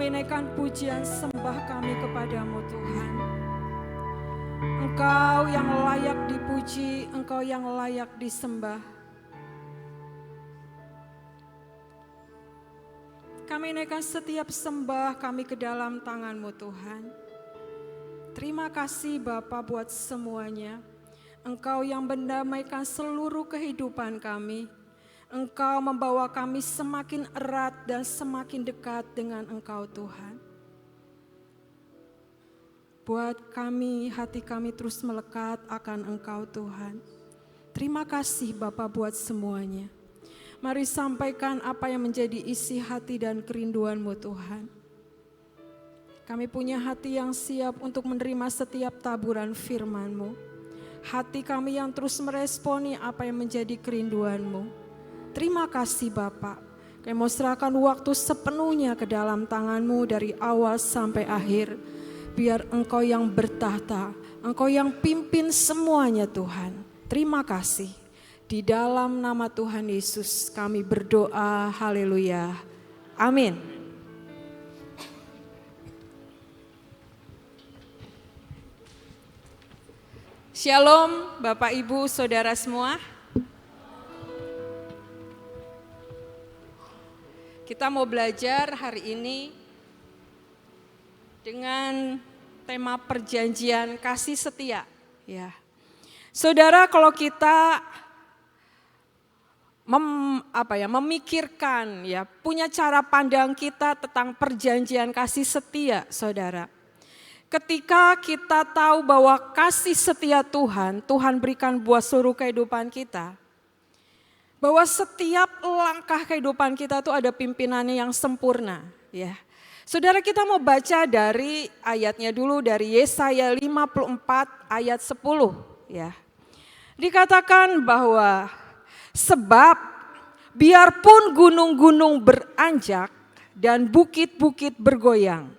Kami naikkan pujian sembah kami kepadamu Tuhan. Engkau yang layak dipuji, Engkau yang layak disembah. Kami naikkan setiap sembah kami ke dalam tangan-Mu Tuhan. Terima kasih Bapa buat semuanya. Engkau yang mendamaikan seluruh kehidupan kami. Engkau membawa kami semakin erat dan semakin dekat dengan Engkau Tuhan. Buat kami, hati kami terus melekat akan Engkau Tuhan. Terima kasih Bapa buat semuanya. Mari sampaikan apa yang menjadi isi hati dan kerinduan-Mu Tuhan. Kami punya hati yang siap untuk menerima setiap taburan firman-Mu. Hati kami yang terus meresponi apa yang menjadi kerinduan-Mu. Terima kasih Bapa. Kami mau serahkan waktu sepenuhnya ke dalam tangan-Mu dari awal sampai akhir. Biar Engkau yang bertahta, Engkau yang pimpin semuanya Tuhan. Terima kasih. Di dalam nama Tuhan Yesus kami berdoa, haleluya. Amin. Shalom Bapak Ibu Saudara semua. Kita mau belajar hari ini dengan tema perjanjian kasih setia. Ya, saudara, kalau kita memikirkan, ya, punya cara pandang kita tentang perjanjian kasih setia, saudara. Ketika kita tahu bahwa kasih setia Tuhan, Tuhan berikan buat seluruh kehidupan kita. Bahwa setiap langkah kehidupan kita itu ada pimpinannya yang sempurna, ya. Saudara, kita mau baca dari ayatnya dulu, dari Yesaya 54 ayat 10, ya. Dikatakan bahwa sebab biarpun gunung-gunung beranjak dan bukit-bukit bergoyang,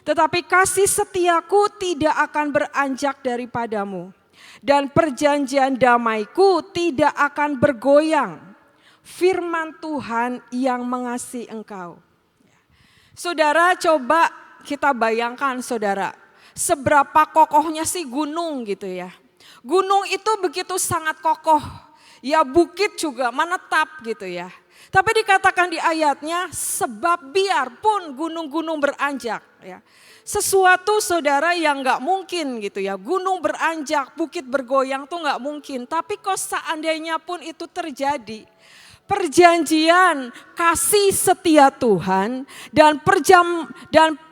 tetapi kasih setiaku tidak akan beranjak daripadamu. Dan perjanjian damaiku tidak akan bergoyang. Firman Tuhan yang mengasihi engkau. Saudara, coba kita bayangkan saudara. Seberapa kokohnya sih gunung gitu ya. Gunung itu begitu sangat kokoh. Ya bukit juga menetap gitu ya. Tapi dikatakan di ayatnya sebab biarpun gunung-gunung beranjak ya. Sesuatu saudara yang gak mungkin gitu ya. Gunung beranjak, bukit bergoyang tuh gak mungkin. Tapi kok seandainya pun itu terjadi. Perjanjian kasih setia Tuhan dan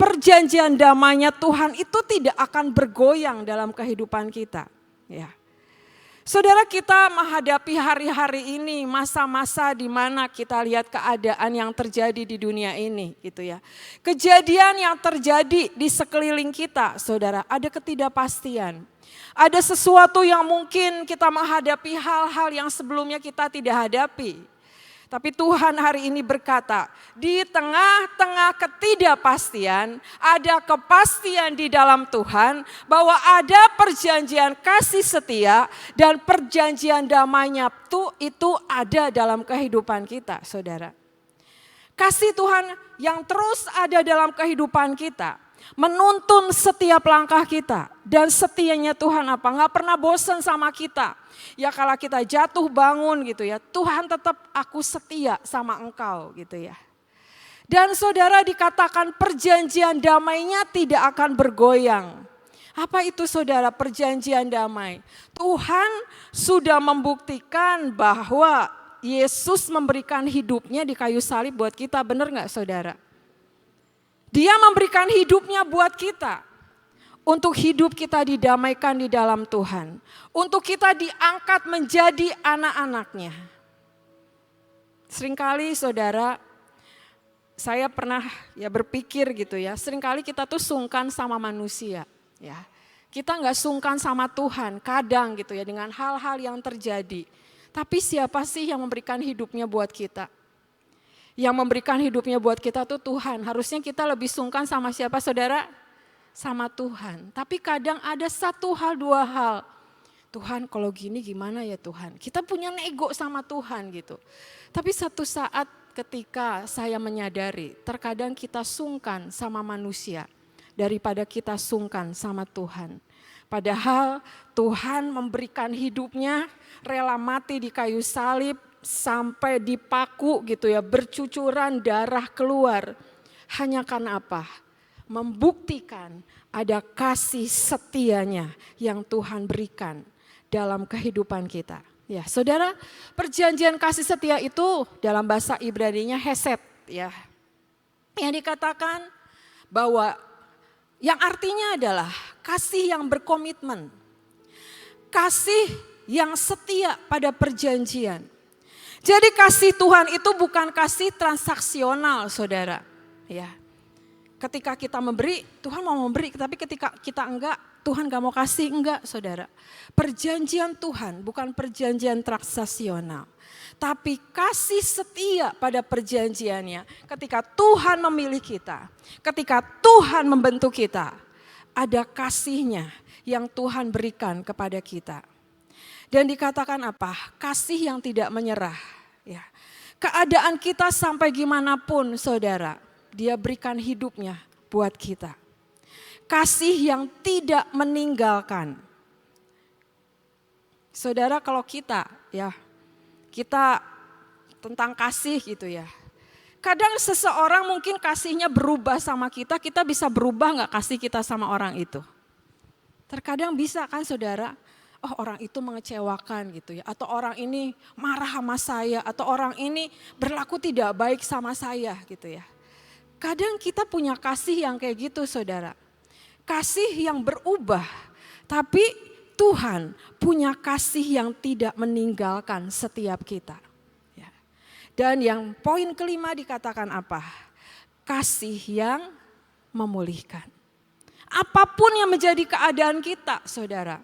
perjanjian damainya Tuhan itu tidak akan bergoyang dalam kehidupan kita. Ya. Saudara, kita menghadapi hari-hari ini masa-masa di mana kita lihat keadaan yang terjadi di dunia ini gitu ya. Kejadian yang terjadi di sekeliling kita, saudara, ada ketidakpastian. Ada sesuatu yang mungkin kita menghadapi hal-hal yang sebelumnya kita tidak hadapi. Tapi Tuhan hari ini berkata, di tengah-tengah ketidakpastian, ada kepastian di dalam Tuhan bahwa ada perjanjian kasih setia dan perjanjian damainya itu ada dalam kehidupan kita, saudara. Kasih Tuhan yang terus ada dalam kehidupan kita, menuntun setiap langkah kita. Dan setianya Tuhan apa? Gak pernah bosan sama kita. Ya kalau kita jatuh bangun gitu ya, Tuhan tetap aku setia sama engkau gitu ya. Dan saudara, dikatakan perjanjian damainya tidak akan bergoyang. Apa itu saudara perjanjian damai? Tuhan sudah membuktikan bahwa Yesus memberikan hidupnya di kayu salib buat kita, benar gak saudara? Dia memberikan hidupnya buat kita. Untuk hidup kita didamaikan di dalam Tuhan. Untuk kita diangkat menjadi anak-anaknya. Seringkali saudara, saya pernah ya berpikir gitu ya. Seringkali kita tuh sungkan sama manusia. Ya, kita gak sungkan sama Tuhan kadang gitu ya dengan hal-hal yang terjadi. Tapi siapa sih yang memberikan hidupnya buat kita? Yang memberikan hidupnya buat kita tuh Tuhan. Harusnya kita lebih sungkan sama siapa saudara? Sama Tuhan. Tapi kadang ada satu hal, dua hal. Tuhan kalau gini gimana ya Tuhan? Kita punya nego sama Tuhan gitu. Tapi satu saat ketika saya menyadari terkadang kita sungkan sama manusia daripada kita sungkan sama Tuhan. Padahal Tuhan memberikan hidupnya, rela mati di kayu salib sampai dipaku gitu ya, bercucuran darah keluar. Hanya karena apa? Membuktikan ada kasih setianya yang Tuhan berikan dalam kehidupan kita. Ya, saudara, perjanjian kasih setia itu dalam bahasa Ibrani-nya hesed ya. Yang dikatakan bahwa yang artinya adalah kasih yang berkomitmen. Kasih yang setia pada perjanjian. Jadi kasih Tuhan itu bukan kasih transaksional, saudara. Ya. Ketika kita memberi, Tuhan mau memberi, tapi ketika kita enggak, Tuhan gak mau kasih, enggak saudara. Perjanjian Tuhan bukan perjanjian transaksional. Tapi kasih setia pada perjanjiannya. Ketika Tuhan memilih kita, ketika Tuhan membentuk kita, ada kasihnya yang Tuhan berikan kepada kita. Dan dikatakan apa? Kasih yang tidak menyerah. Ya. Keadaan kita sampai gimana pun saudara, Dia berikan hidupnya buat kita. Kasih yang tidak meninggalkan. Saudara, kalau kita tentang kasih gitu ya. Kadang seseorang mungkin kasihnya berubah sama kita bisa berubah gak kasih kita sama orang itu. Terkadang bisa kan saudara, oh orang itu mengecewakan gitu ya. Atau orang ini marah sama saya, atau orang ini berlaku tidak baik sama saya gitu ya. Kadang kita punya kasih yang kayak gitu saudara. Kasih yang berubah, tapi Tuhan punya kasih yang tidak meninggalkan setiap kita. Ya. Dan yang poin kelima dikatakan apa? Kasih yang memulihkan. Apapun yang menjadi keadaan kita saudara,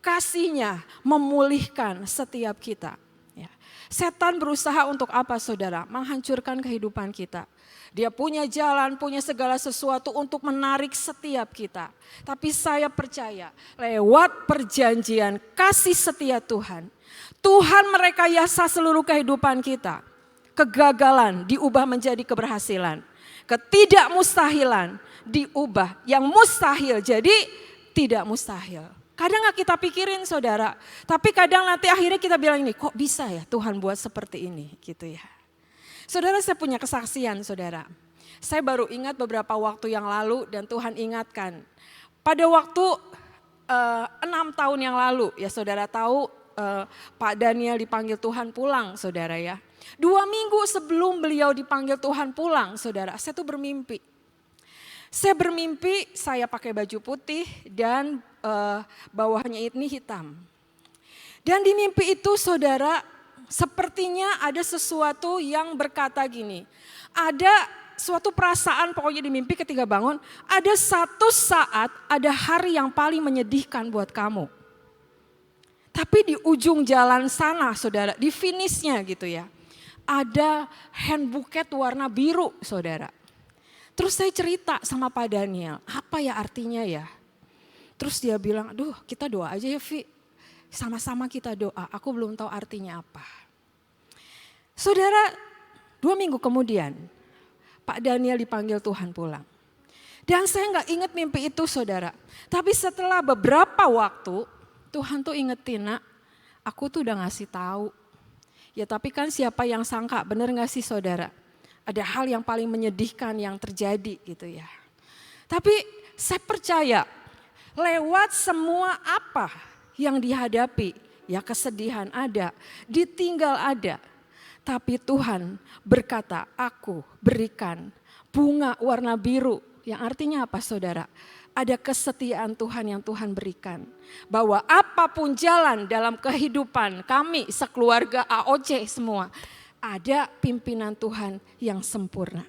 kasihnya memulihkan setiap kita. Ya. Setan berusaha untuk apa saudara? Menghancurkan kehidupan kita. Dia punya jalan, punya segala sesuatu untuk menarik setiap kita. Tapi saya percaya lewat perjanjian kasih setia Tuhan. Tuhan merekayasa seluruh kehidupan kita. Kegagalan diubah menjadi keberhasilan. Ketidakmustahilan diubah yang mustahil jadi tidak mustahil. Kadang gak kita pikirin saudara. Tapi kadang nanti akhirnya kita bilang ini kok bisa ya Tuhan buat seperti ini gitu ya. Saudara, saya punya kesaksian saudara. Saya baru ingat beberapa waktu yang lalu dan Tuhan ingatkan. Pada waktu 6 tahun yang lalu ya saudara tahu Pak Daniel dipanggil Tuhan pulang saudara ya. 2 minggu sebelum beliau dipanggil Tuhan pulang saudara, saya tuh bermimpi. Saya bermimpi saya pakai baju putih dan bawahnya ini hitam. Dan di mimpi itu saudara, sepertinya ada sesuatu yang berkata gini, ada suatu perasaan pokoknya di mimpi ketika bangun, ada satu saat ada hari yang paling menyedihkan buat kamu. Tapi di ujung jalan sana saudara, di finishnya gitu ya, ada hand bouquet warna biru saudara. Terus saya cerita sama Pak Daniel, apa ya artinya ya? Terus dia bilang, aduh kita doa aja ya Vi. Sama-sama kita doa, aku belum tahu artinya apa. Saudara, 2 minggu kemudian Pak Daniel dipanggil Tuhan pulang. Dan saya gak ingat mimpi itu saudara. Tapi setelah beberapa waktu Tuhan tuh ingetin, nak aku tuh udah ngasih tahu. Ya tapi kan siapa yang sangka, bener gak sih saudara? Ada hal yang paling menyedihkan yang terjadi gitu ya. Tapi saya percaya lewat semua apa yang dihadapi, ya kesedihan ada, ditinggal ada. Tapi Tuhan berkata, aku berikan bunga warna biru. Yang artinya apa saudara? Ada kesetiaan Tuhan yang Tuhan berikan. Bahwa apapun jalan dalam kehidupan kami sekeluarga AOC semua, ada pimpinan Tuhan yang sempurna.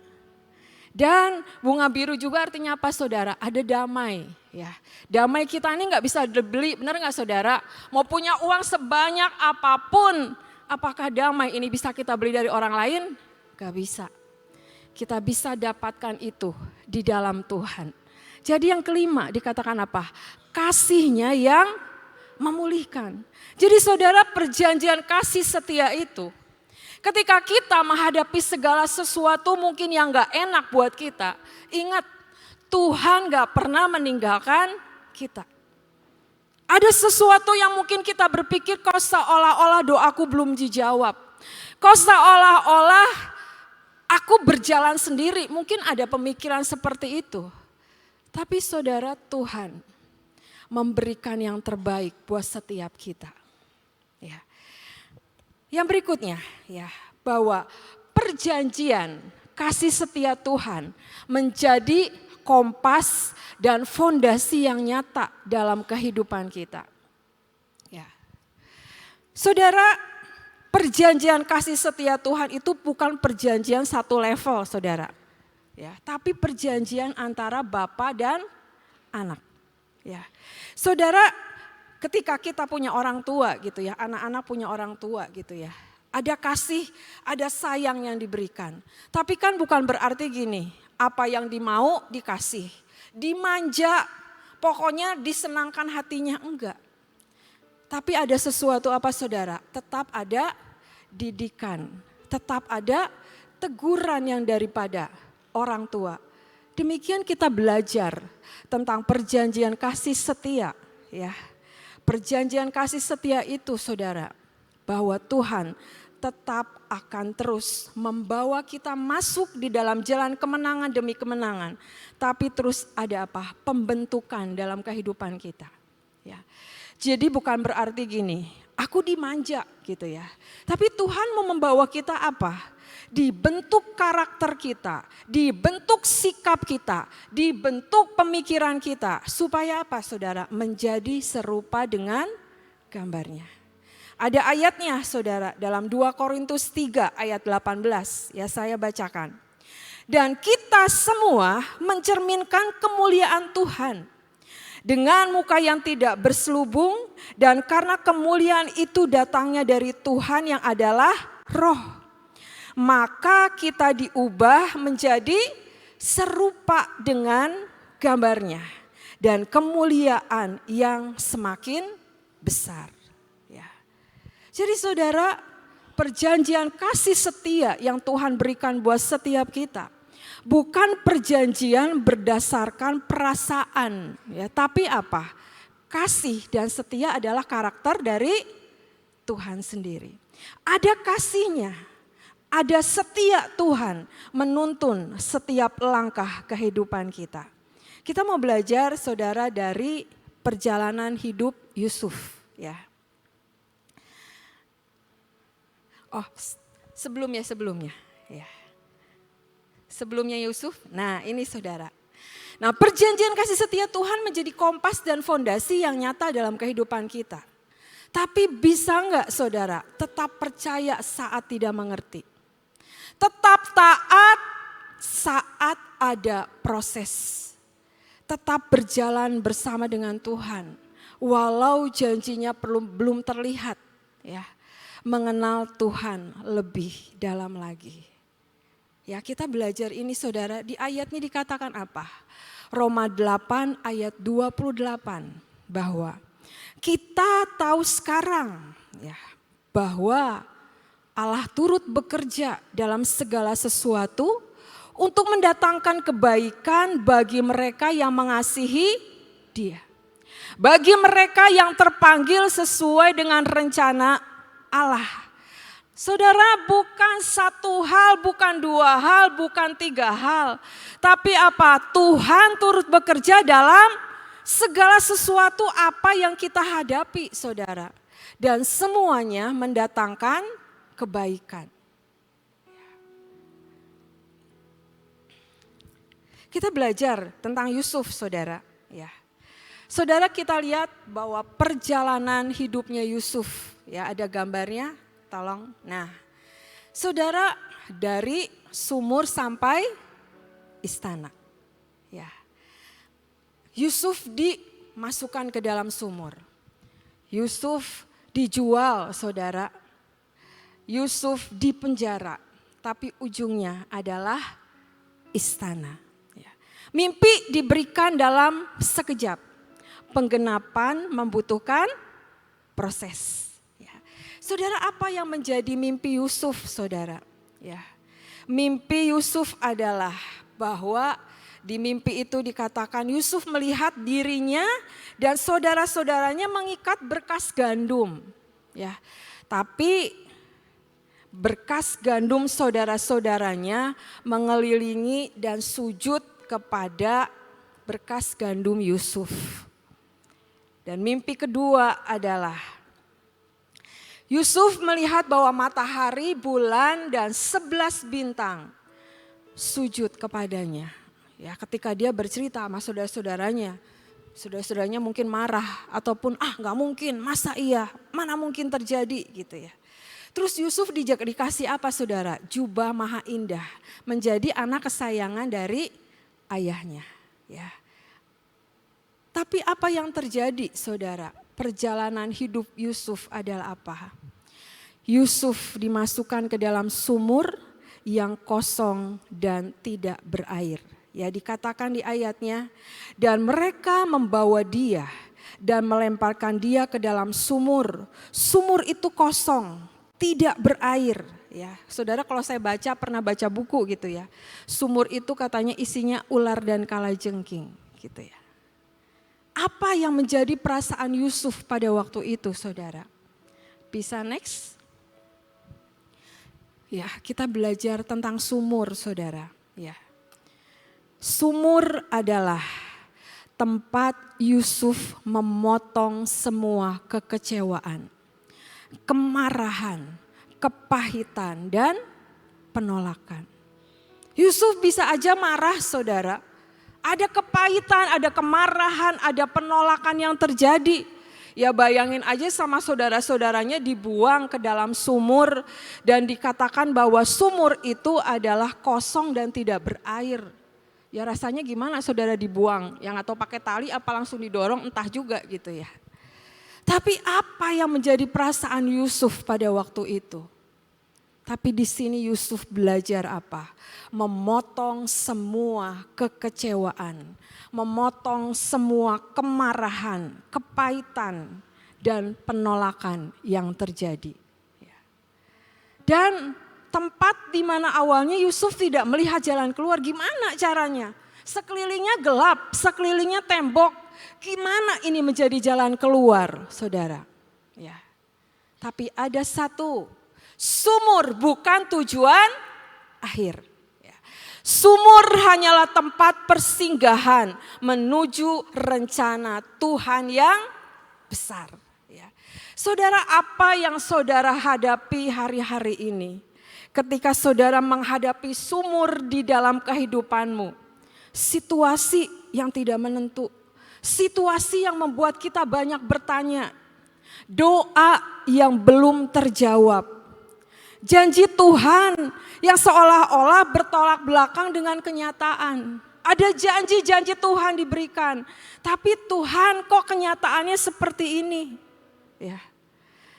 Dan bunga biru juga artinya apa saudara? Ada damai. Ya, damai kita ini gak bisa dibeli, benar gak saudara? Mau punya uang sebanyak apapun, apakah damai ini bisa kita beli dari orang lain? Gak bisa. Kita bisa dapatkan itu di dalam Tuhan. Jadi yang kelima dikatakan apa? Kasihnya yang memulihkan. Jadi saudara, perjanjian kasih setia itu, ketika kita menghadapi segala sesuatu mungkin yang gak enak buat kita, ingat Tuhan gak pernah meninggalkan kita. Ada sesuatu yang mungkin kita berpikir kok seolah-olah doaku belum dijawab. Kok seolah-olah aku berjalan sendiri, mungkin ada pemikiran seperti itu. Tapi saudara, Tuhan memberikan yang terbaik buat setiap kita. Ya. Yang berikutnya, ya, bahwa perjanjian kasih setia Tuhan menjadi kompas dan fondasi yang nyata dalam kehidupan kita. Ya. Saudara, perjanjian kasih setia Tuhan itu bukan perjanjian satu level, saudara. Ya, tapi perjanjian antara Bapa dan anak. Ya. Saudara, ketika kita punya orang tua gitu ya, anak-anak punya orang tua gitu ya. Ada kasih, ada sayang yang diberikan. Tapi kan bukan berarti gini, apa yang dimau dikasih. Dimanja, pokoknya disenangkan hatinya, enggak. Tapi ada sesuatu apa saudara? Tetap ada didikan, tetap ada teguran yang daripada orang tua. Demikian kita belajar tentang perjanjian kasih setia, ya. Perjanjian kasih setia itu saudara, bahwa Tuhan tetap akan terus membawa kita masuk di dalam jalan kemenangan demi kemenangan. Tapi terus ada apa? Pembentukan dalam kehidupan kita. Ya. Jadi bukan berarti gini, aku dimanja gitu ya. Tapi Tuhan mau membawa kita apa? Dibentuk karakter kita, dibentuk sikap kita, dibentuk pemikiran kita. Supaya apa saudara? Menjadi serupa dengan gambarnya. Ada ayatnya saudara dalam 2 Korintus 3 ayat 18. Ya, saya bacakan. Dan kita semua mencerminkan kemuliaan Tuhan dengan muka yang tidak berselubung, dan karena kemuliaan itu datangnya dari Tuhan yang adalah Roh. Maka kita diubah menjadi serupa dengan gambarnya dan kemuliaan yang semakin besar. Ya. Jadi saudara, perjanjian kasih setia yang Tuhan berikan buat setiap kita bukan perjanjian berdasarkan perasaan, ya, tapi apa? Kasih dan setia adalah karakter dari Tuhan sendiri. Ada kasihnya, ada setia Tuhan menuntun setiap langkah kehidupan kita. Kita mau belajar saudara dari perjalanan hidup Yusuf, ya. Oh, sebelumnya ya. Sebelumnya Yusuf, nah ini saudara. Nah, perjanjian kasih setia Tuhan menjadi kompas dan fondasi yang nyata dalam kehidupan kita. Tapi bisa enggak saudara tetap percaya saat tidak mengerti? Tetap taat saat ada proses. Tetap berjalan bersama dengan Tuhan. Walau janjinya belum terlihat, ya. Mengenal Tuhan lebih dalam lagi. Ya, kita belajar ini saudara, di ayatnya dikatakan apa? Roma 8 ayat 28 bahwa kita tahu sekarang, ya, bahwa Allah turut bekerja dalam segala sesuatu untuk mendatangkan kebaikan bagi mereka yang mengasihi Dia. Bagi mereka yang terpanggil sesuai dengan rencana Allah. Saudara, bukan satu hal, bukan dua hal, bukan tiga hal. Tapi apa? Tuhan turut bekerja dalam segala sesuatu apa yang kita hadapi, saudara. Dan semuanya mendatangkan kebaikan. Kita belajar tentang Yusuf, saudara. Ya. Saudara, kita lihat bahwa perjalanan hidupnya Yusuf, ya, ada gambarnya. Tolong. Nah, saudara, dari sumur sampai istana. Ya. Yusuf dimasukkan ke dalam sumur. Yusuf dijual, saudara. Yusuf dipenjara. Tapi ujungnya adalah istana. Ya. Mimpi diberikan dalam sekejap. Penggenapan membutuhkan proses. Ya. Saudara, apa yang menjadi mimpi Yusuf, saudara? Ya. Mimpi Yusuf adalah bahwa di mimpi itu dikatakan Yusuf melihat dirinya dan saudara-saudaranya mengikat berkas gandum. Ya. Tapi berkas gandum saudara-saudaranya mengelilingi dan sujud kepada berkas gandum Yusuf. Dan mimpi kedua adalah Yusuf melihat bahwa matahari, bulan, dan 11 bintang sujud kepadanya. Ya, ketika dia bercerita sama saudara-saudaranya, saudara-saudaranya mungkin marah ataupun gak mungkin, masa iya, mana mungkin terjadi gitu ya. Terus Yusuf dikasih apa saudara? Jubah maha indah, menjadi anak kesayangan dari ayahnya. Ya. Tapi apa yang terjadi saudara? Perjalanan hidup Yusuf adalah apa? Yusuf dimasukkan ke dalam sumur yang kosong dan tidak berair. Ya, dikatakan di ayatnya, dan mereka membawa dia dan melemparkan dia ke dalam sumur. Sumur itu kosong, tidak berair. Ya, saudara, kalau saya pernah baca buku gitu ya. Sumur itu katanya isinya ular dan kalajengking gitu ya. Apa yang menjadi perasaan Yusuf pada waktu itu, saudara? Bisa next? Ya, kita belajar tentang sumur, saudara. Ya. Sumur adalah tempat Yusuf memotong semua kekecewaan, kemarahan, kepahitan, dan penolakan. Yusuf bisa aja marah, saudara. Ada kepahitan, ada kemarahan, ada penolakan yang terjadi. Ya bayangin aja sama saudara-saudaranya dibuang ke dalam sumur dan dikatakan bahwa sumur itu adalah kosong dan tidak berair. Ya rasanya gimana saudara dibuang, yang atau pakai tali apa langsung didorong entah juga gitu ya. Tapi apa yang menjadi perasaan Yusuf pada waktu itu? Tapi di sini Yusuf belajar apa? Memotong semua kekecewaan, memotong semua kemarahan, kepahitan, dan penolakan yang terjadi. Dan tempat di mana awalnya Yusuf tidak melihat jalan keluar, gimana caranya? Sekelilingnya gelap, sekelilingnya tembok, gimana ini menjadi jalan keluar, saudara? Ya. Tapi ada satu, sumur bukan tujuan akhir. Sumur hanyalah tempat persinggahan menuju rencana Tuhan yang besar. Saudara, apa yang saudara hadapi hari-hari ini? Ketika saudara menghadapi sumur di dalam kehidupanmu, situasi yang tidak menentu, situasi yang membuat kita banyak bertanya, doa yang belum terjawab, janji Tuhan yang seolah-olah bertolak belakang dengan kenyataan. Ada janji-janji Tuhan diberikan, tapi Tuhan kok kenyataannya seperti ini? Ya.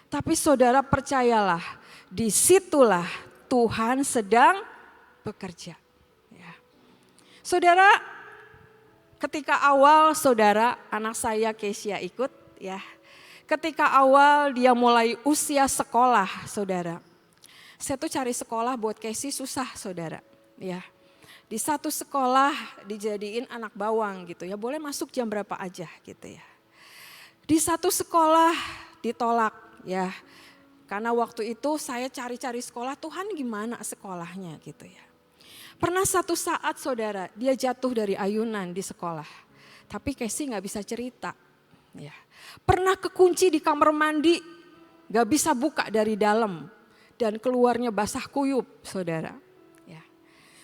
Tapi saudara percayalah, disitulah Tuhan sedang bekerja. Ya. Saudara, ketika awal saudara, anak saya Kesia ikut ya. Ketika awal dia mulai usia sekolah, saudara. Saya tuh cari sekolah buat Casey susah, saudara. Ya, di satu sekolah dijadiin anak bawang gitu ya, boleh masuk jam berapa aja gitu ya. Di satu sekolah ditolak ya, karena waktu itu saya cari-cari sekolah, Tuhan gimana sekolahnya gitu ya. Pernah satu saat saudara, dia jatuh dari ayunan di sekolah, tapi Casey gak bisa cerita. Ya. Pernah kekunci di kamar mandi, gak bisa buka dari dalam. Dan keluarnya basah kuyup, saudara. Ya.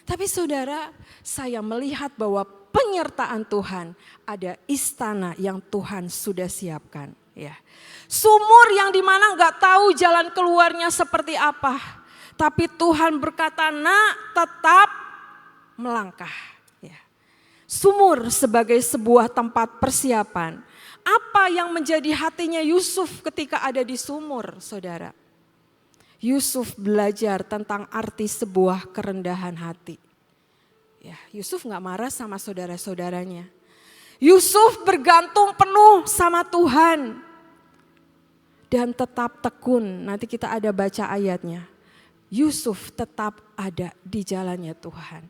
Tapi saudara, saya melihat bahwa penyertaan Tuhan, ada istana yang Tuhan sudah siapkan. Ya. Sumur yang dimana gak tahu jalan keluarnya seperti apa. Tapi Tuhan berkata, nak tetap melangkah. Ya. Sumur sebagai sebuah tempat persiapan. Apa yang menjadi hatinya Yusuf ketika ada di sumur, saudara? Yusuf belajar tentang arti sebuah kerendahan hati. Ya, Yusuf gak marah sama saudara-saudaranya. Yusuf bergantung penuh sama Tuhan. dan tetap tekun. Nanti kita ada baca ayatnya. Yusuf tetap ada di jalannya Tuhan.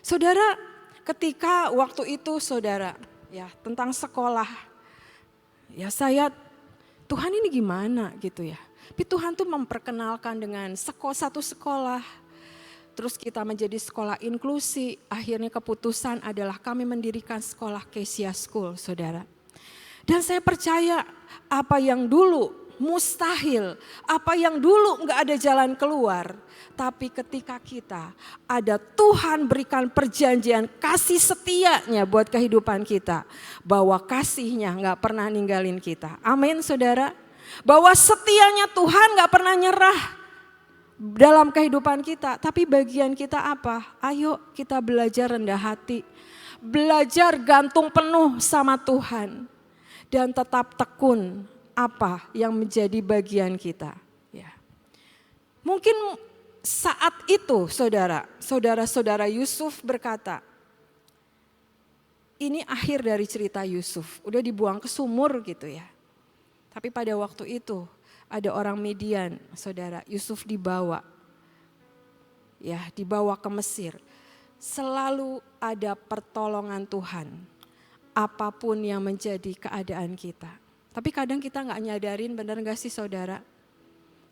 Saudara, ketika waktu itu saudara, ya tentang sekolah, ya Tuhan ini gimana gitu ya. Tapi Tuhan tuh memperkenalkan dengan satu sekolah. Terus kita menjadi sekolah inklusi, akhirnya keputusan adalah kami mendirikan sekolah Kesia School, saudara. Dan saya percaya apa yang dulu mustahil, apa yang dulu enggak ada jalan keluar. Tapi ketika kita ada Tuhan berikan perjanjian kasih setianya buat kehidupan kita. Bahwa kasihnya enggak pernah ninggalin kita. Amin saudara. Bahwa setianya Tuhan enggak pernah nyerah dalam kehidupan kita. Tapi bagian kita apa? Ayo kita belajar rendah hati. Belajar gantung penuh sama Tuhan. Dan tetap tekun apa yang menjadi bagian kita. Ya. Mungkin saat itu saudara-saudara Yusuf berkata, ini akhir dari cerita Yusuf, udah dibuang ke sumur gitu ya. Tapi pada waktu itu ada orang Midian, saudara, Yusuf dibawa ke Mesir. Selalu ada pertolongan Tuhan, apapun yang menjadi keadaan kita. Tapi kadang kita gak nyadarin, benar gak sih saudara?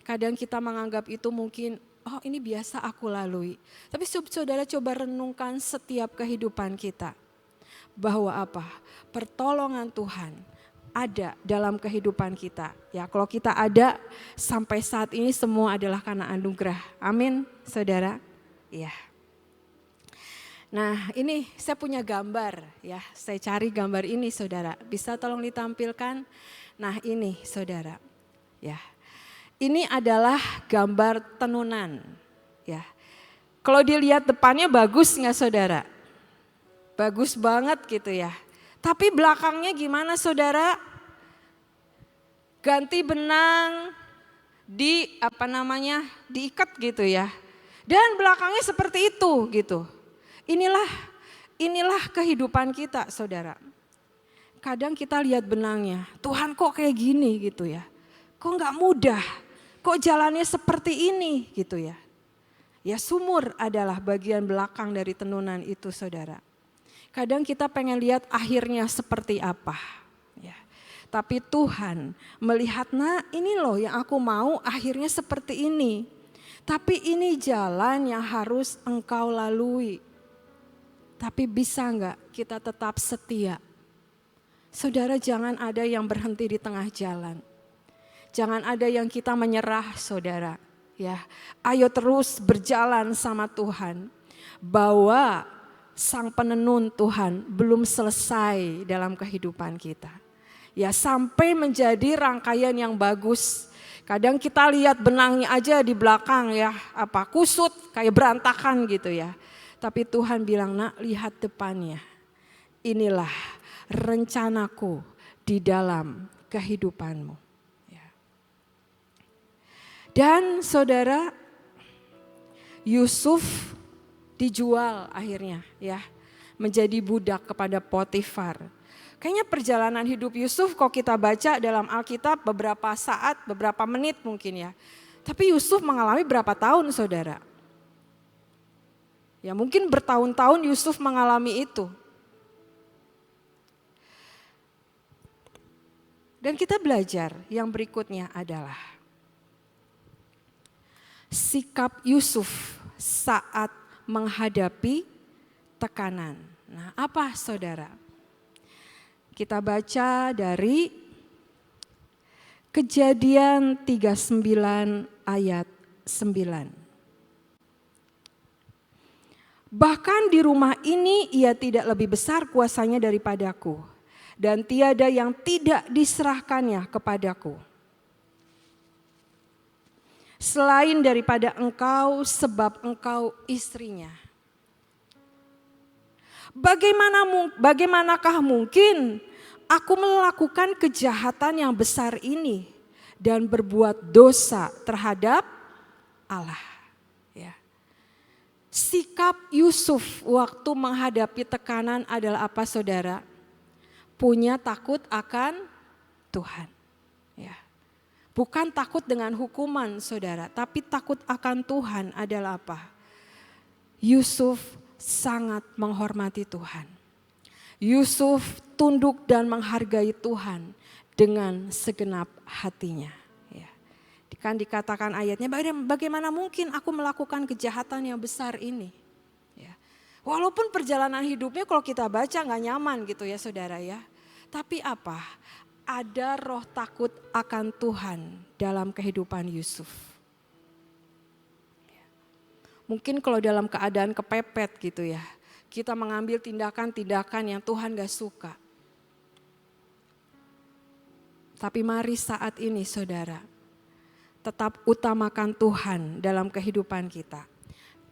Kadang kita menganggap itu mungkin, oh ini biasa aku lalui. Tapi saudara coba renungkan setiap kehidupan kita. Bahwa apa? Pertolongan Tuhan ada dalam kehidupan kita. Ya, kalau kita ada sampai saat ini semua adalah karena anugerah. Amin saudara? Iya. Nah ini saya punya gambar ya, saya cari gambar ini saudara, bisa tolong ditampilkan. Nah ini saudara, ya ini adalah gambar tenunan ya. Kalau dilihat depannya bagus nggak saudara? Bagus banget gitu ya. Tapi belakangnya gimana saudara? Ganti benang, diikat gitu ya. Dan belakangnya seperti itu gitu. Inilah kehidupan kita saudara. Kadang kita lihat benangnya, Tuhan kok kayak gini gitu ya. Kok gak mudah, kok jalannya seperti ini gitu ya. Ya sumur adalah bagian belakang dari tenunan itu saudara. Kadang kita pengen lihat akhirnya seperti apa. Ya. Tapi Tuhan melihat, nah ini loh yang aku mau akhirnya seperti ini. Tapi ini jalan yang harus engkau lalui. Tapi bisa enggak kita tetap setia? Saudara jangan ada yang berhenti di tengah jalan. Jangan ada yang kita menyerah saudara. Ya, ayo terus berjalan sama Tuhan. Bahwa sang penenun Tuhan belum selesai dalam kehidupan kita. Ya sampai menjadi rangkaian yang bagus. Kadang kita lihat benangnya aja di belakang ya, kusut kayak berantakan gitu ya. Tapi Tuhan bilang, nak lihat depannya, inilah rencanaku di dalam kehidupanmu. Ya. Dan saudara, Yusuf dijual akhirnya ya, menjadi budak kepada Potifar. Kayaknya perjalanan hidup Yusuf kalau kita baca dalam Alkitab beberapa saat, beberapa menit mungkin ya. Tapi Yusuf mengalami berapa tahun saudara? Ya mungkin bertahun-tahun Yusuf mengalami itu. Dan kita belajar yang berikutnya adalah sikap Yusuf saat menghadapi tekanan. Nah apa saudara? Kita baca dari Kejadian 39 ayat 9. Bahkan di rumah ini ia tidak lebih besar kuasanya daripadaku. Dan tiada yang tidak diserahkannya kepadaku. Selain daripada engkau sebab engkau istrinya. Bagaimanakah mungkin aku melakukan kejahatan yang besar ini. Dan berbuat dosa terhadap Allah. Sikap Yusuf waktu menghadapi tekanan adalah apa saudara? Punya takut akan Tuhan. Ya. Bukan takut dengan hukuman saudara, tapi takut akan Tuhan adalah apa? Yusuf sangat menghormati Tuhan. Yusuf tunduk dan menghargai Tuhan dengan segenap hatinya. Ya. Kan dikatakan ayatnya, bagaimana mungkin aku melakukan kejahatan yang besar ini? Ya. Walaupun perjalanan hidupnya kalau kita baca gak nyaman gitu ya saudara ya. Tapi apa? Ada roh takut akan Tuhan dalam kehidupan Yusuf. Mungkin kalau dalam keadaan kepepet gitu ya, kita mengambil tindakan-tindakan yang Tuhan gak suka. Tapi mari saat ini saudara, tetap utamakan Tuhan dalam kehidupan kita.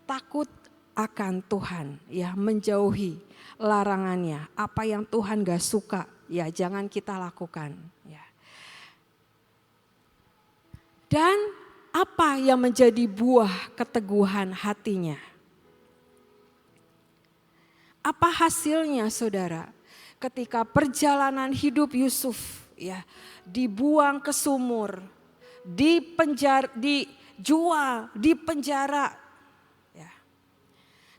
Takut akan Tuhan, ya, menjauhi larangannya, apa yang Tuhan gak suka. Ya, jangan kita lakukan. Ya. Dan apa yang menjadi buah keteguhan hatinya? Apa hasilnya saudara? Ketika perjalanan hidup Yusuf ya dibuang ke sumur, dijual, dipenjara. Ya.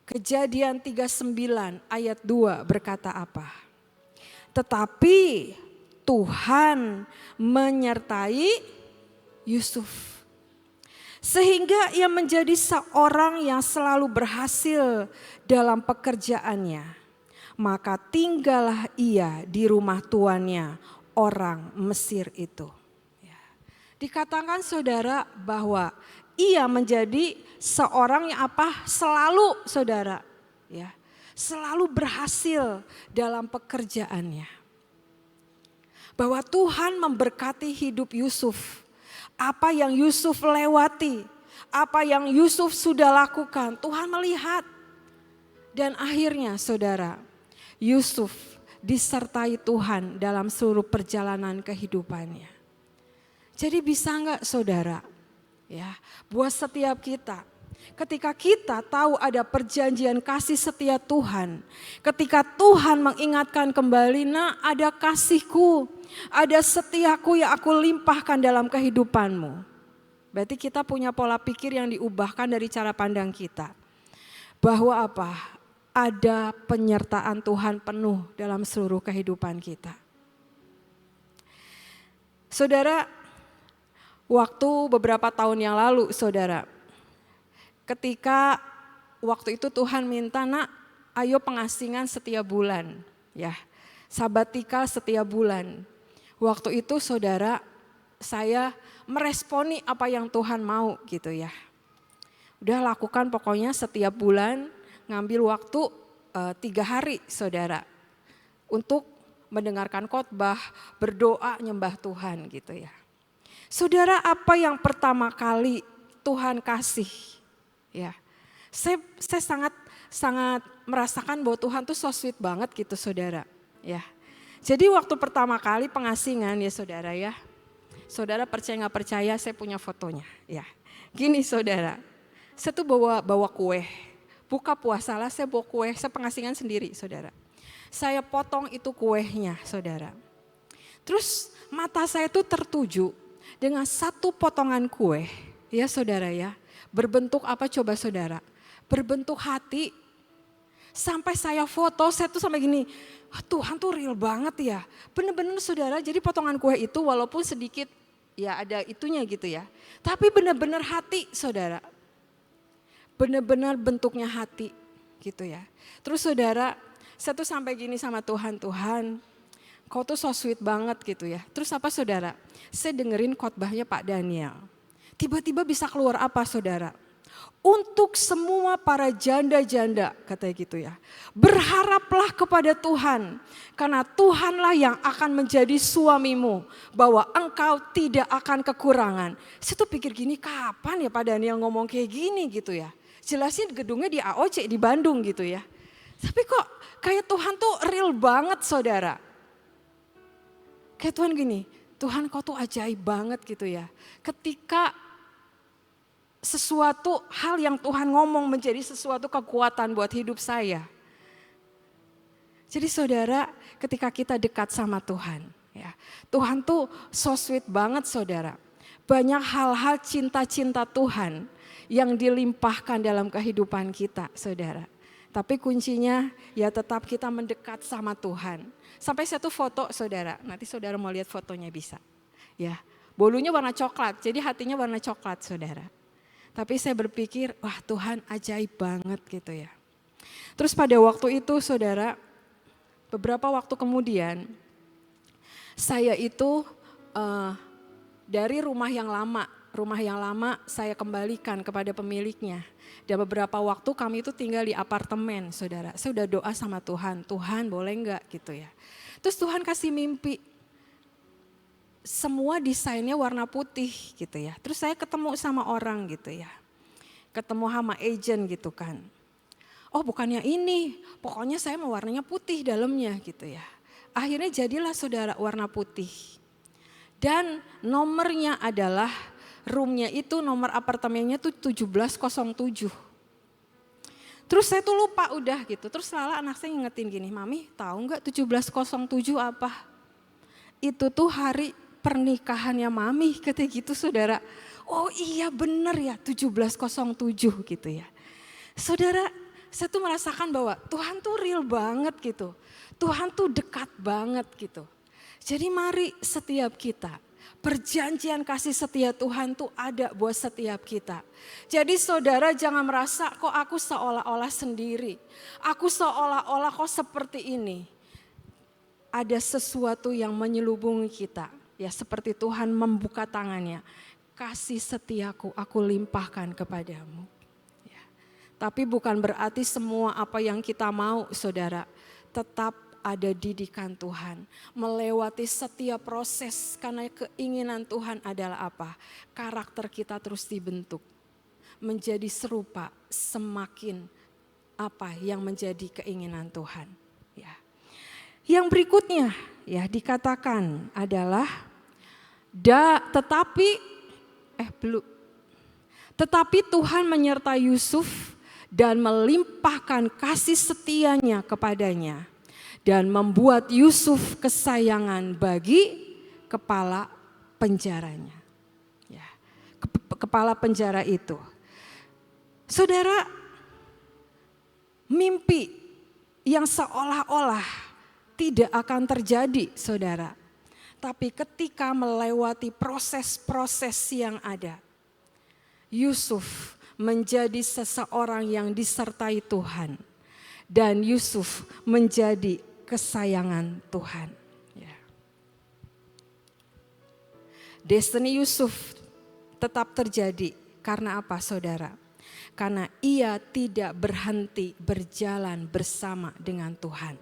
Kejadian 39 ayat 2 berkata apa? Tetapi Tuhan menyertai Yusuf. Sehingga ia menjadi seorang yang selalu berhasil dalam pekerjaannya. Maka tinggallah ia di rumah tuannya, orang Mesir itu. Ya. Dikatakan saudara bahwa ia menjadi seorang yang apa? Selalu saudara. Ya. Selalu berhasil dalam pekerjaannya. Bahwa Tuhan memberkati hidup Yusuf. Apa yang Yusuf lewati, apa yang Yusuf sudah lakukan, Tuhan melihat. Dan akhirnya saudara, Yusuf disertai Tuhan dalam seluruh perjalanan kehidupannya. Jadi bisa enggak saudara, ya, buat setiap kita, ketika kita tahu ada perjanjian kasih setia Tuhan, ketika Tuhan mengingatkan kembali, nah ada kasihku, ada setiaku yang aku limpahkan dalam kehidupanmu. Berarti kita punya pola pikir yang diubahkan dari cara pandang kita. Bahwa apa? Ada penyertaan Tuhan penuh dalam seluruh kehidupan kita. Saudara, waktu beberapa tahun yang lalu saudara, ketika waktu itu Tuhan minta, nak ayo pengasingan setiap bulan. Ya, sabatikal setiap bulan. Waktu itu saudara, saya meresponi apa yang Tuhan mau gitu ya. Udah lakukan pokoknya setiap bulan ngambil waktu 3 hari saudara. Untuk mendengarkan khotbah, berdoa, nyembah Tuhan gitu ya. Saudara, apa yang pertama kali Tuhan kasih? Ya, saya sangat merasakan bahwa Tuhan tuh so sweet banget gitu saudara. Ya, jadi waktu pertama kali pengasingan ya saudara ya. Saudara percaya nggak percaya, saya punya fotonya. Ya, gini saudara, saya tuh bawa kue. Buka puasa lah, saya bawa kue, saya pengasingan sendiri saudara. Saya potong itu kuenya saudara. Terus mata saya tuh tertuju dengan satu potongan kue ya saudara ya. Berbentuk apa coba saudara? Berbentuk hati. Sampai saya foto, saya tuh sampai gini, Tuhan tuh real banget ya. Bener-bener saudara, jadi potongan kue itu walaupun sedikit ya ada itunya gitu ya. Tapi bener-bener hati saudara. Bener-bener bentuknya hati gitu ya. Terus saudara, saya tuh sampai gini sama Tuhan, Tuhan kau tuh so sweet banget gitu ya. Terus apa saudara? Saya dengerin khotbahnya Pak Daniel. Tiba-tiba bisa keluar apa saudara? Untuk semua para janda-janda katanya gitu ya. Berharaplah kepada Tuhan. Karena Tuhanlah yang akan menjadi suamimu. Bahwa engkau tidak akan kekurangan. Saya tuh pikir gini, kapan ya Pak Daniel ngomong kayak gini gitu ya. Jelasin gedungnya di AOC di Bandung gitu ya. Tapi kok kayak Tuhan tuh real banget saudara. Kayak Tuhan gini, Tuhan kau tuh ajaib banget gitu ya. Ketika sesuatu hal yang Tuhan ngomong menjadi sesuatu kekuatan buat hidup saya. Jadi saudara, ketika kita dekat sama Tuhan, Ya, Tuhan tuh so sweet banget saudara. Banyak hal-hal cinta-cinta Tuhan yang dilimpahkan dalam kehidupan kita saudara. Tapi kuncinya ya tetap kita mendekat sama Tuhan. Sampai satu foto saudara, nanti saudara mau lihat fotonya bisa. Ya, bolunya warna coklat, jadi hatinya warna coklat saudara. Tapi saya berpikir, wah Tuhan ajaib banget gitu ya. Terus pada waktu itu saudara, beberapa waktu kemudian, saya itu dari rumah yang lama saya kembalikan kepada pemiliknya. Dan beberapa waktu kami itu tinggal di apartemen saudara. Saya udah doa sama Tuhan, Tuhan boleh enggak gitu ya. Terus Tuhan kasih mimpi, semua desainnya warna putih gitu ya. Terus saya ketemu sama orang gitu ya. Ketemu sama agent gitu kan. Oh bukannya ini, pokoknya saya mau warnanya putih dalamnya gitu ya. Akhirnya jadilah saudara warna putih. Dan nomornya adalah, roomnya itu nomor apartemennya tuh 1707. Terus saya tuh lupa udah gitu. Terus Lala anak saya ngingetin gini, Mami tahu nggak 1707 apa? Itu tuh hari pernikahannya Mami kata gitu saudara. Oh iya bener ya 1707 gitu ya. Saudara, saya tuh merasakan bahwa Tuhan tuh real banget gitu. Tuhan tuh dekat banget gitu. Jadi mari setiap kita, perjanjian kasih setia Tuhan tuh ada buat setiap kita. Jadi saudara jangan merasa kok aku seolah-olah sendiri. Aku seolah-olah kok seperti ini. Ada sesuatu yang menyelubungi kita. Ya seperti Tuhan membuka tangannya. Kasih setiaku aku limpahkan kepadamu. Ya. Tapi bukan berarti semua apa yang kita mau saudara. Tetap ada didikan Tuhan, melewati setiap proses karena keinginan Tuhan adalah apa? Karakter kita terus dibentuk, menjadi serupa semakin apa yang menjadi keinginan Tuhan. Ya. Yang berikutnya ya dikatakan adalah tetapi Tuhan menyertai Yusuf dan melimpahkan kasih setianya kepadanya. Dan membuat Yusuf kesayangan bagi kepala penjaranya. Ya, kepala penjara itu. Saudara, mimpi yang seolah-olah tidak akan terjadi saudara. Tapi ketika melewati proses-proses yang ada, Yusuf menjadi seseorang yang disertai Tuhan. Dan Yusuf menjadi kesayangan Tuhan. Ya. Destiny Yusuf tetap terjadi karena apa saudara? Karena ia tidak berhenti berjalan bersama dengan Tuhan.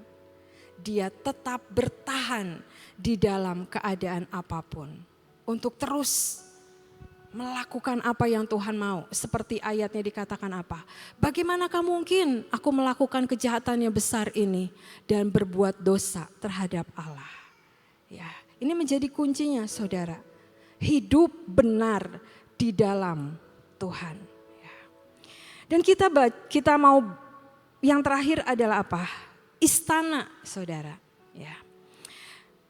Dia tetap bertahan di dalam keadaan apapun. Untuk terus melakukan apa yang Tuhan mau. Seperti ayatnya dikatakan apa? Bagaimanakah mungkin aku melakukan kejahatan yang besar ini dan berbuat dosa terhadap Allah? Ya, ini menjadi kuncinya saudara. Hidup benar di dalam Tuhan. Ya. Dan kita mau yang terakhir adalah apa? Istana saudara. Ya.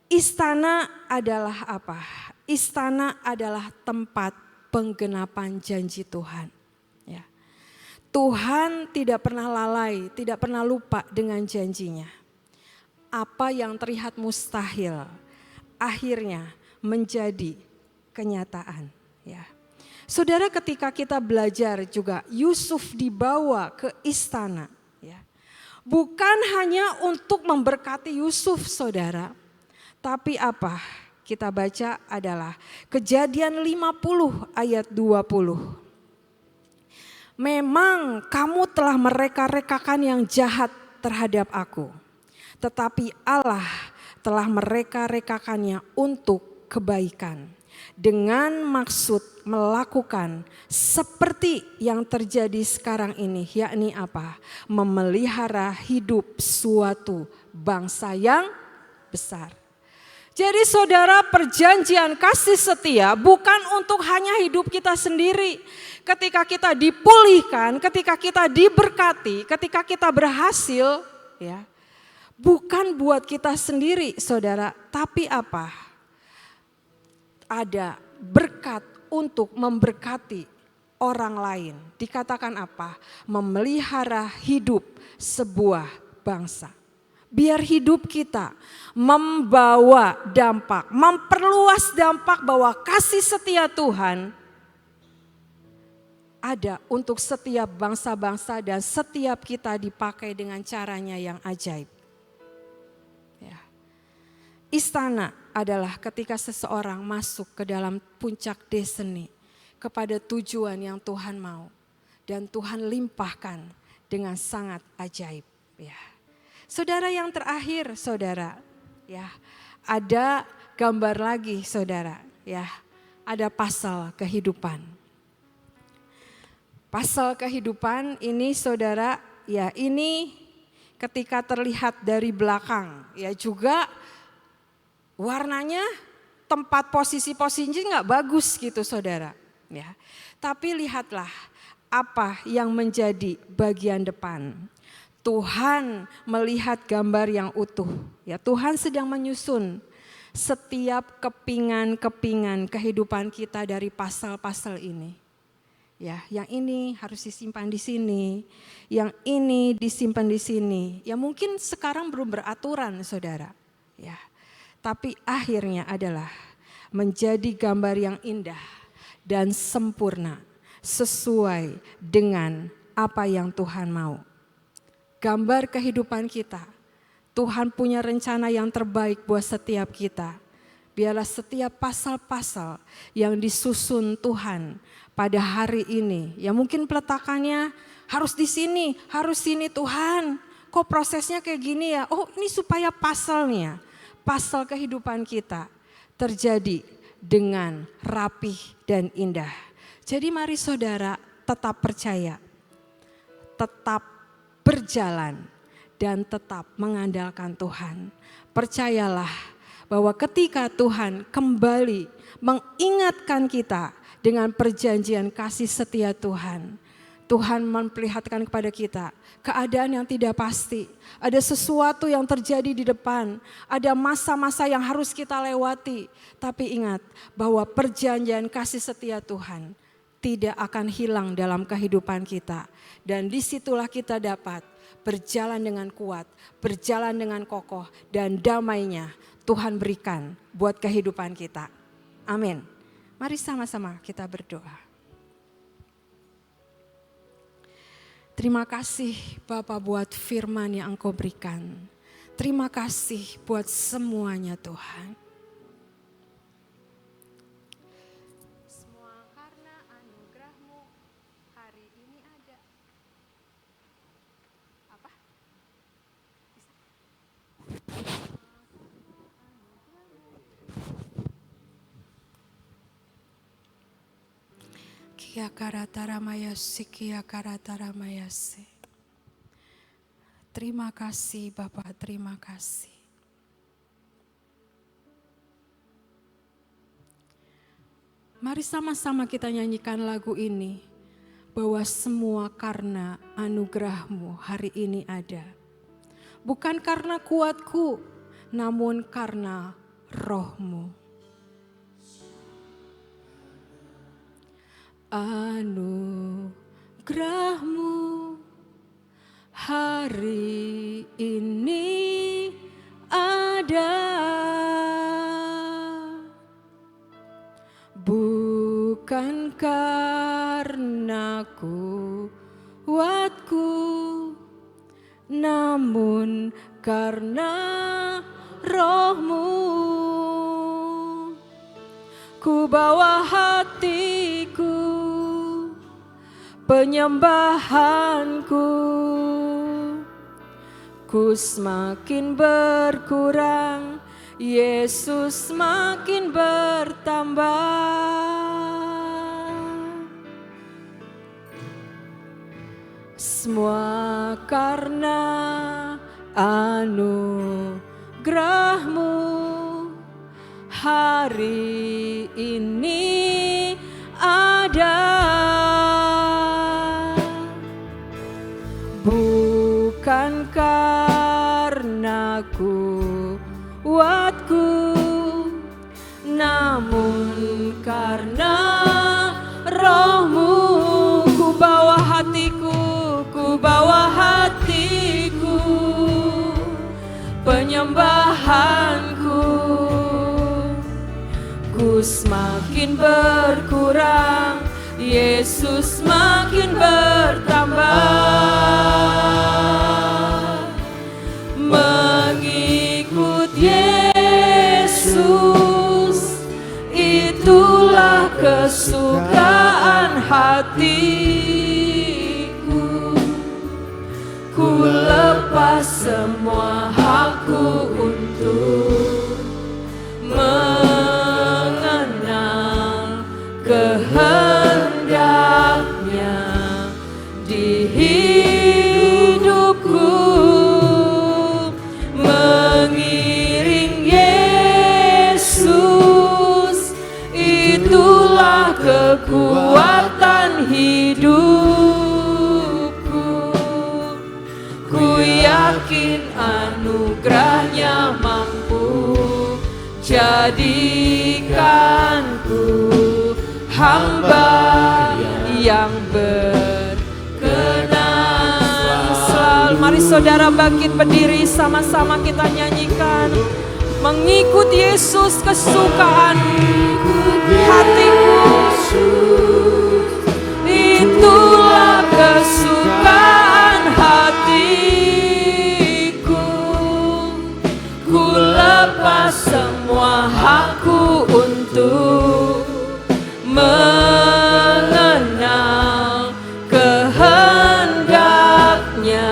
Istana adalah apa? Istana adalah tempat penggenapan janji Tuhan. Ya. Tuhan tidak pernah lalai, tidak pernah lupa dengan janjinya. Apa yang terlihat mustahil akhirnya menjadi kenyataan. Ya. Saudara ketika kita belajar juga Yusuf dibawa ke istana. Ya. Bukan hanya untuk memberkati Yusuf saudara. Tapi apa? Kita baca adalah Kejadian 50 ayat 20. Memang kamu telah mereka-rekakan yang jahat terhadap aku. Tetapi Allah telah mereka-rekakannya untuk kebaikan. Dengan maksud melakukan seperti yang terjadi sekarang ini. Yakni apa? Memelihara hidup suatu bangsa yang besar. Jadi saudara perjanjian kasih setia bukan untuk hanya hidup kita sendiri. Ketika kita dipulihkan, ketika kita diberkati, ketika kita berhasil, ya, bukan buat kita sendiri saudara, tapi apa? Ada berkat untuk memberkati orang lain. Dikatakan apa? Memelihara hidup sebuah bangsa. Biar hidup kita membawa dampak, memperluas dampak bahwa kasih setia Tuhan ada untuk setiap bangsa-bangsa dan setiap kita dipakai dengan caranya yang ajaib. Ya. Istana adalah ketika seseorang masuk ke dalam puncak destiny kepada tujuan yang Tuhan mau dan Tuhan limpahkan dengan sangat ajaib. Ya. Saudara, yang terakhir saudara, ya, ada gambar lagi saudara, ya, ada pasal kehidupan. Pasal kehidupan ini saudara, ya ini ketika terlihat dari belakang, ya juga warnanya tempat posisi-posisinya nggak bagus gitu saudara, ya. Tapi lihatlah apa yang menjadi bagian depan. Tuhan melihat gambar yang utuh. Ya, Tuhan sedang menyusun setiap kepingan-kepingan kehidupan kita dari pasal-pasal ini. Ya, yang ini harus disimpan di sini, yang ini disimpan di sini. Ya mungkin sekarang belum beraturan saudara. Ya, tapi akhirnya adalah menjadi gambar yang indah dan sempurna sesuai dengan apa yang Tuhan mau. Gambar kehidupan kita, Tuhan punya rencana yang terbaik buat setiap kita. Biarlah setiap pasal-pasal yang disusun Tuhan pada hari ini, ya mungkin peletakannya harus di sini, harus sini Tuhan. Kok prosesnya kayak gini ya? Oh ini supaya pasalnya, pasal kehidupan kita terjadi dengan rapih dan indah. Jadi mari saudara tetap percaya, tetap berjalan dan tetap mengandalkan Tuhan. Percayalah bahwa ketika Tuhan kembali mengingatkan kita dengan perjanjian kasih setia Tuhan, Tuhan memperlihatkan kepada kita keadaan yang tidak pasti. Ada sesuatu yang terjadi di depan, ada masa-masa yang harus kita lewati. Tapi ingat bahwa perjanjian kasih setia Tuhan tidak akan hilang dalam kehidupan kita. Dan disitulah kita dapat berjalan dengan kuat, berjalan dengan kokoh, dan damainya Tuhan berikan buat kehidupan kita. Amin. Mari sama-sama kita berdoa. Terima kasih Bapa buat firman yang Engkau berikan. Terima kasih buat semuanya Tuhan. Kia karataramayasi, kia karataramayasi. Terima kasih Bapak, terima kasih. Mari sama-sama kita nyanyikan lagu ini. Bahwa semua karena anugerah-Mu hari ini ada. Bukan karena kuatku, namun karena Roh-Mu. Anugerah-Mu hari ini ada, bukan karena kuatku, namun karena Roh-Mu. Ku bawa hatiku, penyembahanku, ku semakin berkurang, Yesus semakin bertambah. Semua karena anugerah-Mu hari ini ada, bukan karena kuatku, namun karena Roh-Mu ku bawa hatiku, penyembahanku. Ku semakin berkurang, Yesus makin bertambah. Mengikut Yesus, itulah kesukaan hatiku. Ku lepas semua hakku untuk mengenal kehendaknya di hidupku. Mengiring Yesus, itulah kekuatan hidupku. Ku yakin anugerahnya mampu jadikanku hamba yang berkenan selalu. Mari saudara bangkit berdiri, sama-sama kita nyanyikan. Mengikut Yesus kesukaan hatiku, itulah kesukaan hatiku. Ku lepas semua hakku untuk mengenal kehendaknya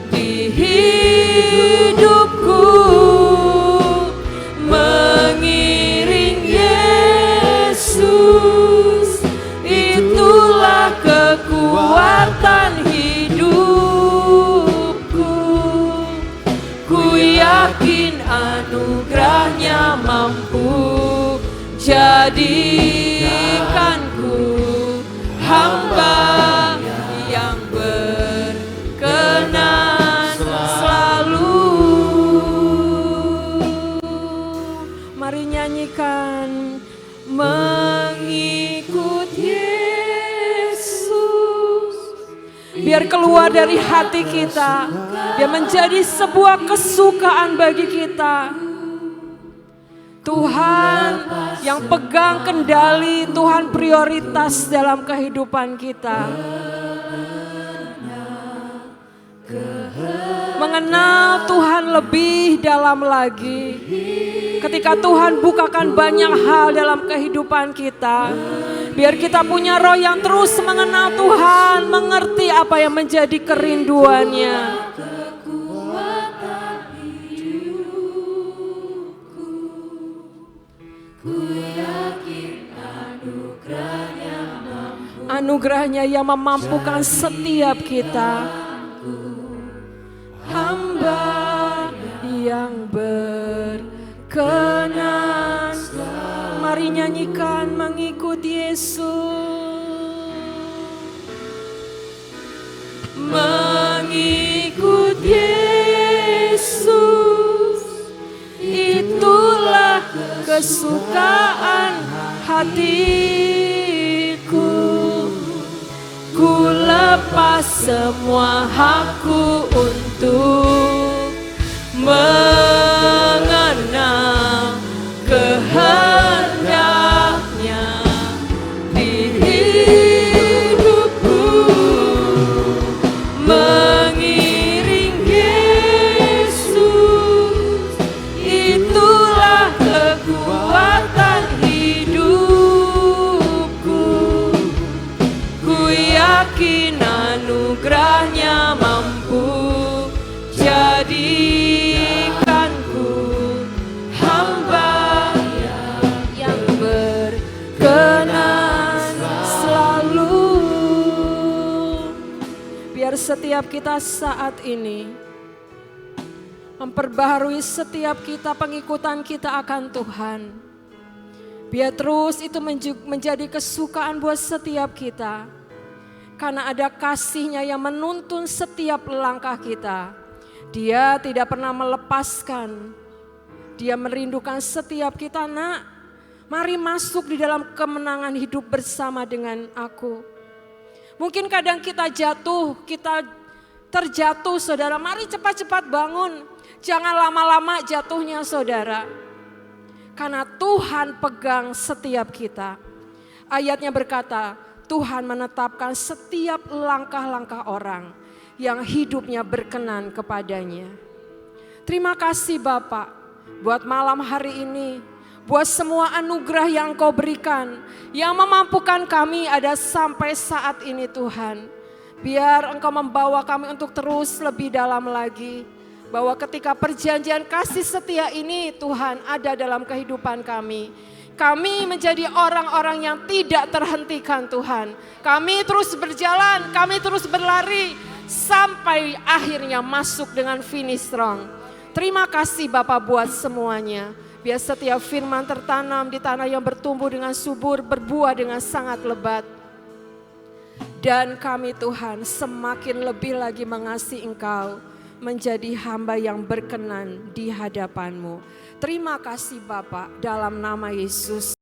di hidupku. Mengiring Yesus, itulah kekuatan hidupku. Ku yakin anugerahnya mampu jadikanku hamba yang berkenan selalu. Mari nyanyikan. Mengikut Yesus, biar keluar dari hati kita, biar menjadi sebuah kesukaan bagi kita. Tuhan yang pegang kendali, Tuhan prioritas dalam kehidupan kita. Mengenal Tuhan lebih dalam lagi. Ketika Tuhan bukakan banyak hal dalam kehidupan kita, biar kita punya roh yang terus mengenal Tuhan, mengerti apa yang menjadi kerinduannya. Anugerahnya yang memampukan setiap kita. Hamba yang berkenan. Mari nyanyikan mengikut Yesus. Mengikut Yesus, itulah kesukaan hatiku. Ku lepas semua hakku untuk mengenal kehendaknya di hidupku. Mengiring Yesus, itulah kekuatan hidupku. Ku yakin anugerahnya mampu jadikanku hamba yang berkenan selalu. Biar setiap kita saat ini memperbaharui setiap kita pengikutan kita akan Tuhan. Biar terus itu menjadi kesukaan buat setiap kita. Karena ada kasih-Nya yang menuntun setiap langkah kita. Dia tidak pernah melepaskan. Dia merindukan setiap kita, nak. Mari masuk di dalam kemenangan hidup bersama dengan aku. Mungkin kadang kita jatuh, kita terjatuh saudara. Mari cepat-cepat bangun. Jangan lama-lama jatuhnya saudara. Karena Tuhan pegang setiap kita. Ayatnya berkata, Tuhan menetapkan setiap langkah-langkah orang yang hidupnya berkenan kepadanya. Terima kasih Bapak buat malam hari ini, buat semua anugerah yang Engkau berikan, yang memampukan kami ada sampai saat ini Tuhan. Biar Engkau membawa kami untuk terus lebih dalam lagi, bahwa ketika perjanjian kasih setia ini Tuhan ada dalam kehidupan kami. Kami menjadi orang-orang yang tidak terhentikan Tuhan. Kami terus berjalan, kami terus berlari, sampai akhirnya masuk dengan finish strong. Terima kasih Bapak buat semuanya. Biar setiap firman tertanam di tanah yang bertumbuh dengan subur, berbuah dengan sangat lebat. Dan kami Tuhan semakin lebih lagi mengasihi Engkau, menjadi hamba yang berkenan di hadapan-Mu. Terima kasih Bapak dalam nama Yesus.